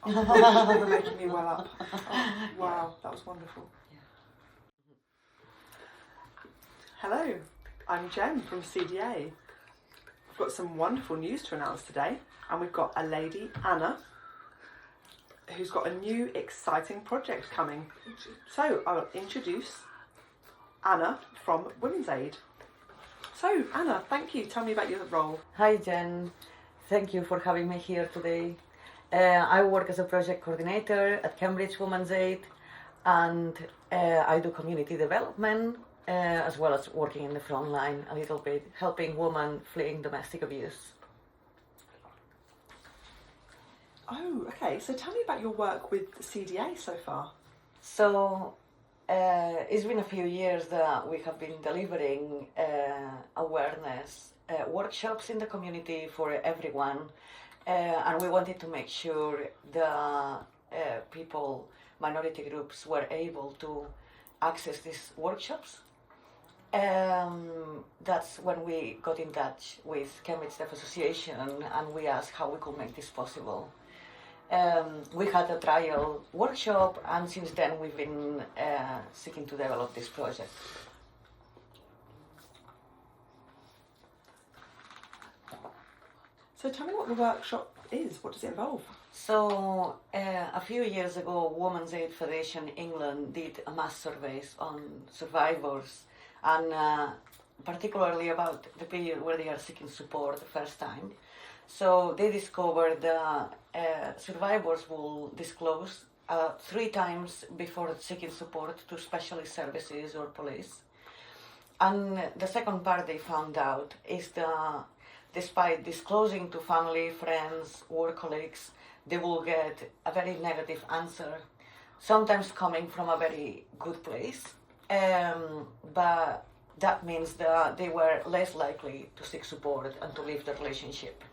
Oh, you're making me well up. Oh, wow, that was wonderful. Hello, I'm Jen from CDA. We've got some wonderful news to announce today, and we've got a lady, Anna, who's got a new exciting project coming. So I will introduce Anna from Women's Aid. So Anna, thank you. Tell me about your role. Hi Jen, thank you for having me here today. I work as a project coordinator at Cambridge Women's Aid, and I do community development as well as working in the front line a little bit, helping women fleeing domestic abuse. Oh, okay. So tell me about your work with CDA so far. So it's been a few years that we have been delivering awareness workshops in the community for everyone, and we wanted to make sure the people, minority groups, were able to access these workshops. That's when we got in touch with Cambridge Deaf Association and we asked how we could make this possible. We had a trial workshop, and since then we've been seeking to develop this project. So tell me what the workshop is. What does it involve? So a few years ago, Women's Aid Federation England did a mass surveys on survivors, and particularly about the period where they are seeking support the first time. So they discovered that survivors will disclose 3 times before seeking support to specialist services or police. And the second part they found out is that despite disclosing to family, friends, work colleagues, they will get a very negative answer, sometimes coming from a very good place, but that means that they were less likely to seek support and to leave the relationship.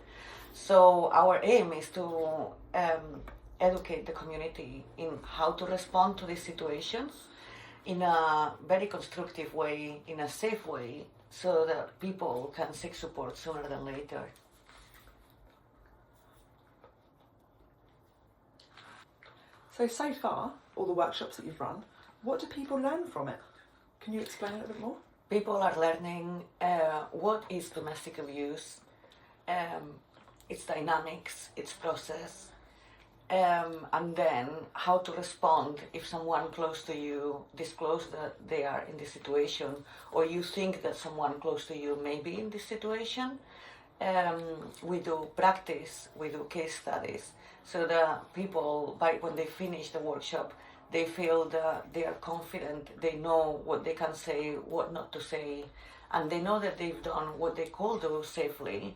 So our aim is to educate the community in how to respond to these situations in a very constructive way, in a safe way, so that people can seek support sooner than later. So far, all the workshops that you've run, what do people learn from it? Can you explain a little bit more? People are learning what is domestic abuse, its dynamics, its process, and then how to respond if someone close to you discloses that they are in this situation, or you think that someone close to you may be in this situation. We do practice, we do case studies, so that people, when they finish the workshop, they feel that they are confident, they know what they can say, what not to say, and they know that they've done what they could do safely,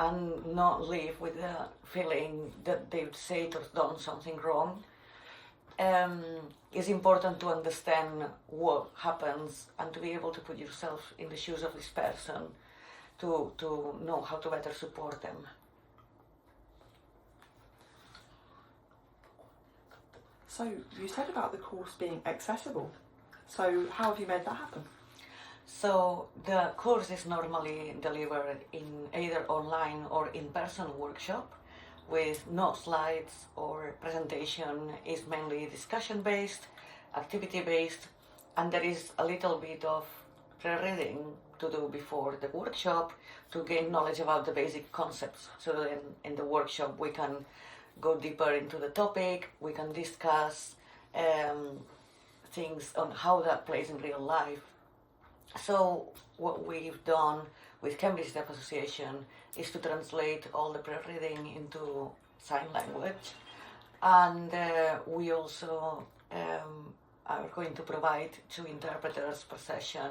and not live with the feeling that they've said or done something wrong. It's important to understand what happens and to be able to put yourself in the shoes of this person to know how to better support them. So you said about the course being accessible. So how have you made that happen? So the course is normally delivered in either online or in-person workshop with no slides or presentation. Is mainly discussion-based, activity-based, and there is a little bit of pre-reading to do before the workshop to gain knowledge about the basic concepts. So then in the workshop we can go deeper into the topic, we can discuss things on how that plays in real life. So what we've done with Cambridge Deaf Association is to translate all the pre-reading into sign language, and we also are going to provide 2 interpreters per session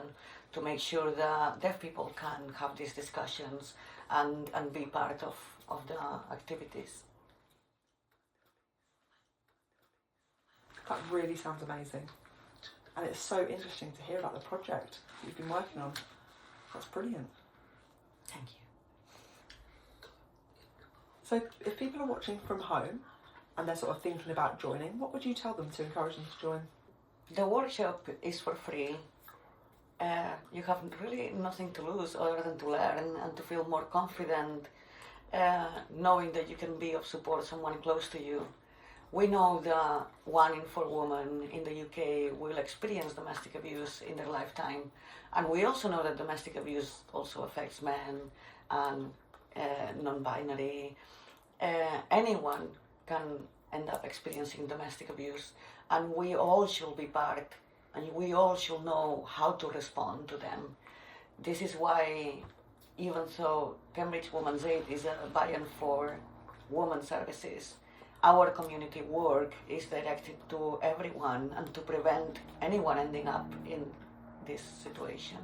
to make sure that deaf people can have these discussions and be part of the activities. That really sounds amazing. And it's so interesting to hear about the project you've been working on. That's brilliant. Thank you. So if people are watching from home and they're sort of thinking about joining, what would you tell them to encourage them to join? The workshop is for free. You have really nothing to lose other than to learn and to feel more confident, knowing that you can be of support to someone close to you. We know that 1 in 4 women in the UK will experience domestic abuse in their lifetime, and we also know that domestic abuse also affects men and non-binary. Anyone can end up experiencing domestic abuse, and we all should be part, and we all should know how to respond to them. This is why, even though Cambridge Women's Aid is a buy-in for women's services, our community work is directed to everyone and to prevent anyone ending up in this situation.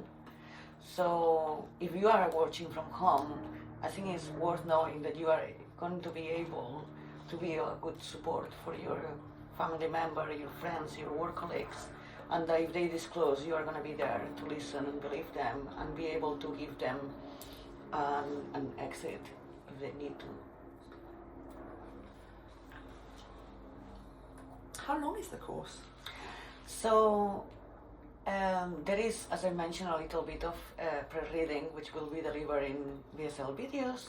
So if you are watching from home, I think it's worth knowing that you are going to be able to be a good support for your family member, your friends, your work colleagues, and that if they disclose, you are going to be there to listen and believe them and be able to give them an exit if they need to. How long is the course? So there is, as I mentioned, a little bit of pre-reading which will be delivered in BSL videos,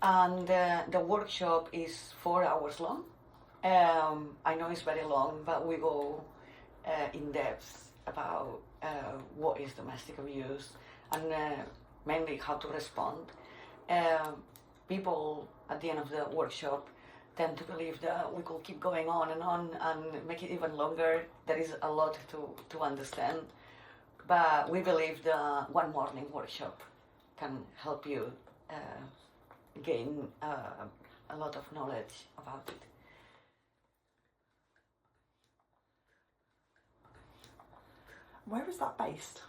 and the workshop is 4 hours long. I know it's very long, but we go in depth about what is domestic abuse and mainly how to respond. People at the end of the workshop tend to believe that we could keep going on and make it even longer. There is a lot to understand, but we believe the one morning workshop can help you gain a lot of knowledge about it. Where is that based?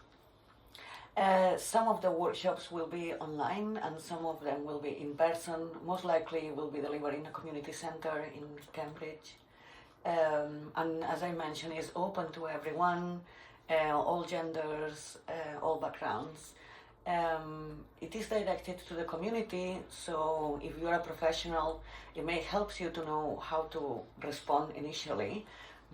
Some of the workshops will be online and some of them will be in person. Most likely will be delivered in a community centre in Cambridge. And as I mentioned, it's open to everyone, all genders, all backgrounds. It is directed to the community, so if you are a professional, it may help you to know how to respond initially.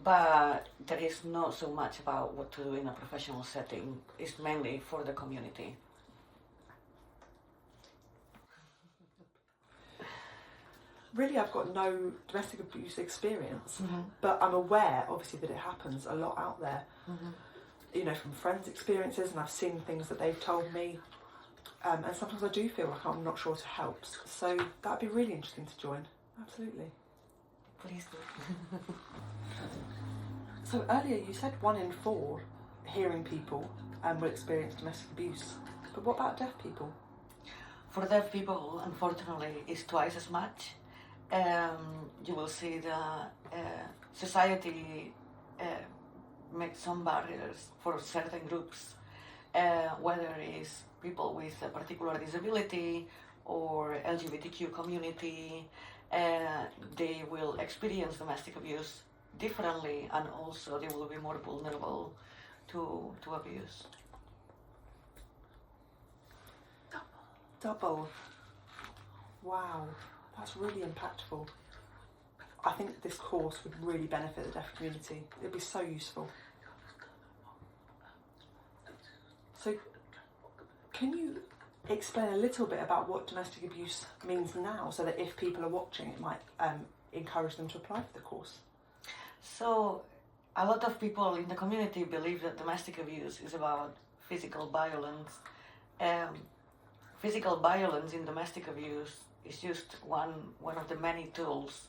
But there is not so much about what to do in a professional setting. It's mainly for the community. Really, I've got no domestic abuse experience, but I'm aware, obviously, that it happens a lot out there. You know, from friends' experiences, and I've seen things that they've told me, and sometimes I do feel like I'm not sure to help. So that'd be really interesting to join. Absolutely. Please do. So earlier you said 1 in 4 hearing people will experience domestic abuse, but what about deaf people? For deaf people, unfortunately, it's twice as much. You will see the society makes some barriers for certain groups, whether it's people with a particular disability or LGBTQ community. They will experience domestic abuse differently, and also they will be more vulnerable to abuse. Double. Wow, that's really impactful. I think this course would really benefit the deaf community. It'd be so useful. So, can you explain a little bit about what domestic abuse means now, so that if people are watching, it might encourage them to apply for the course? So, a lot of people in the community believe that domestic abuse is about physical violence. Physical violence in domestic abuse is just one of the many tools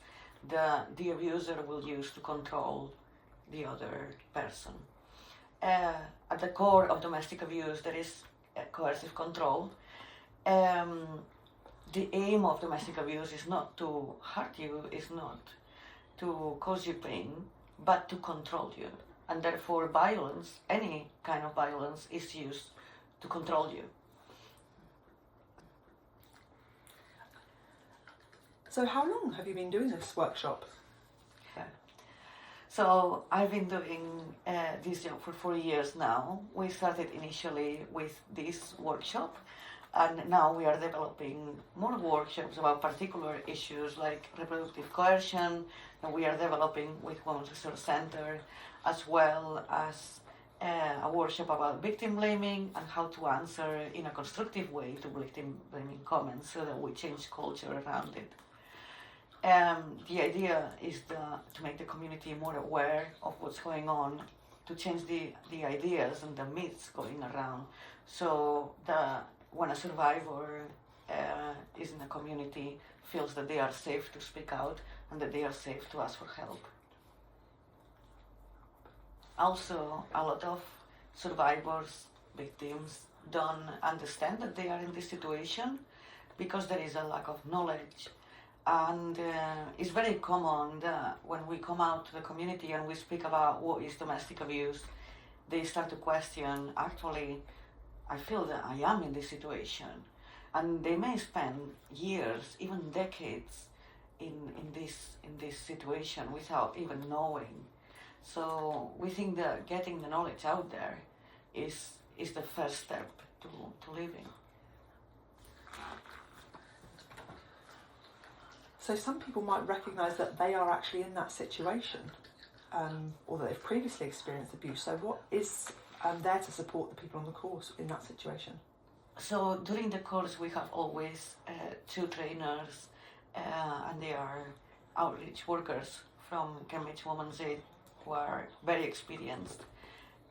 that the abuser will use to control the other person. At the core of domestic abuse, there is coercive control. The aim of domestic abuse is not to hurt you, is not to cause you pain, but to control you. And therefore violence, any kind of violence, is used to control you. So how long have you been doing this workshop? So I've been doing this job for 4 years now. We started initially with this workshop, and now we are developing more workshops about particular issues like reproductive coercion, and we are developing with Women's Resource Center, as well as a workshop about victim blaming and how to answer in a constructive way to victim blaming comments so that we change culture around it. The idea is to make the community more aware of what's going on, to change the ideas and the myths going around. So when a survivor is in a community, feels that they are safe to speak out and that they are safe to ask for help. Also, a lot of survivors, victims, don't understand that they are in this situation because there is a lack of knowledge. And it's very common that when we come out to the community and we speak about what is domestic abuse, they start to question, actually, I feel that I am in this situation. And they may spend years, even decades, in this situation without even knowing. So we think that getting the knowledge out there is the first step to living. So some people might recognise that they are actually in that situation, or that they've previously experienced abuse. So what is there to support the people on the course in that situation? So during the course we have always 2 trainers, and they are outreach workers from Cambridge Women's Aid who are very experienced,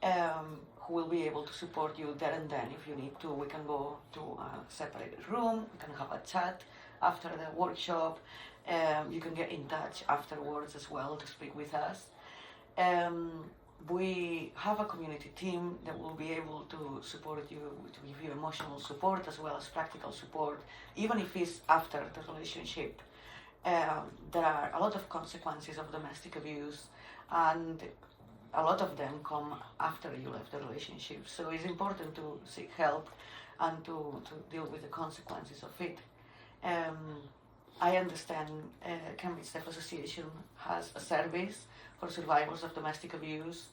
who will be able to support you there and then. If you need to, we can go to a separated room, we can have a chat after the workshop. You can get in touch afterwards as well to speak with us. We have a community team that will be able to support you, to give you emotional support as well as practical support, even if it's after the relationship. There are a lot of consequences of domestic abuse, and a lot of them come after you left the relationship. So it's important to seek help and to deal with the consequences of it. I understand Cambridge Deaf Association has a service for survivors of domestic abuse,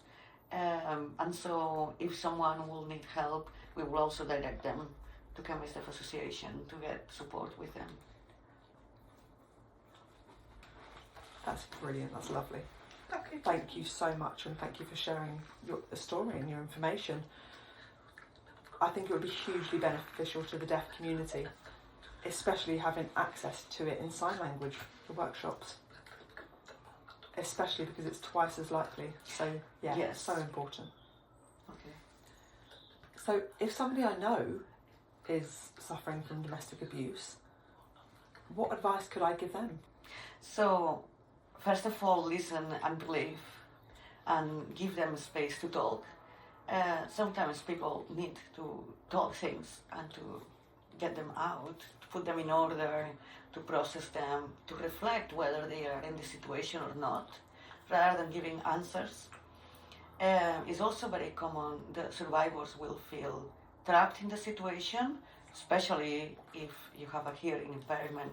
and so if someone will need help, we will also direct them to Cambridge Deaf Association to get support with them. That's brilliant, that's lovely. Okay, thank you so much, and thank you for sharing your story and your information. I think it would be hugely beneficial to the deaf community, especially having access to it in sign language for workshops, especially because it's twice as likely. So yeah, yes. So important. Okay. So if somebody I know is suffering from domestic abuse, what advice could I give them? So first of all, listen and believe, and give them space to talk. Sometimes people need to talk things and to get them out, to put them in order, to process them, to reflect whether they are in the situation or not, rather than giving answers. It's also very common that survivors will feel trapped in the situation, especially if you have a hearing impairment,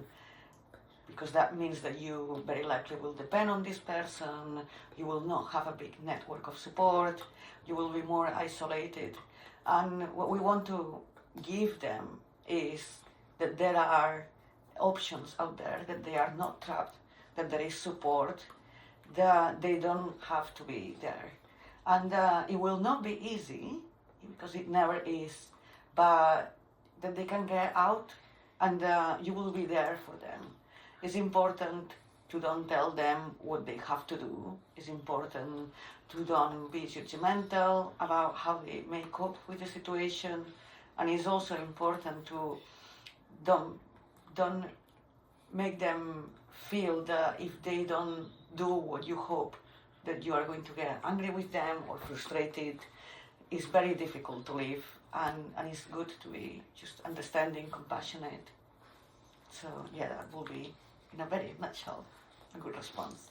because that means that you very likely will depend on this person, you will not have a big network of support, you will be more isolated. And what we want to give them is that there are options out there, that they are not trapped, that there is support, that they don't have to be there. And it will not be easy, because it never is, but that they can get out and you will be there for them. It's important to don't tell them what they have to do. It's important to don't be judgmental about how they may cope with the situation. And it's also important to don't make them feel that if they don't do what you hope, that you are going to get angry with them or frustrated. It's very difficult to live, and it's good to be just understanding, compassionate. So yeah, that will be, in a very nutshell, a good response.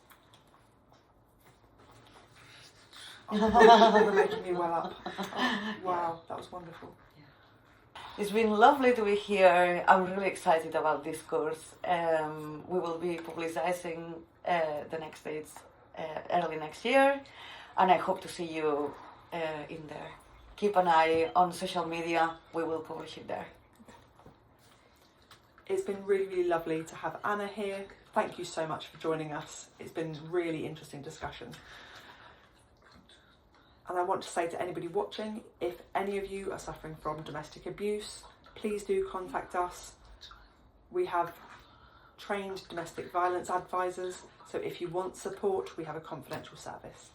You're making me well up. Oh, wow, that was wonderful. It's been lovely to be here. I'm really excited about this course. We will be publicizing the next dates early next year, and I hope to see you in there. Keep an eye on social media. We will publish it there. It's been really, really lovely to have Anna here. Thank you so much for joining us. It's been really interesting discussion. And I want to say to anybody watching, if any of you are suffering from domestic abuse, please do contact us. We have trained domestic violence advisors, so if you want support, we have a confidential service.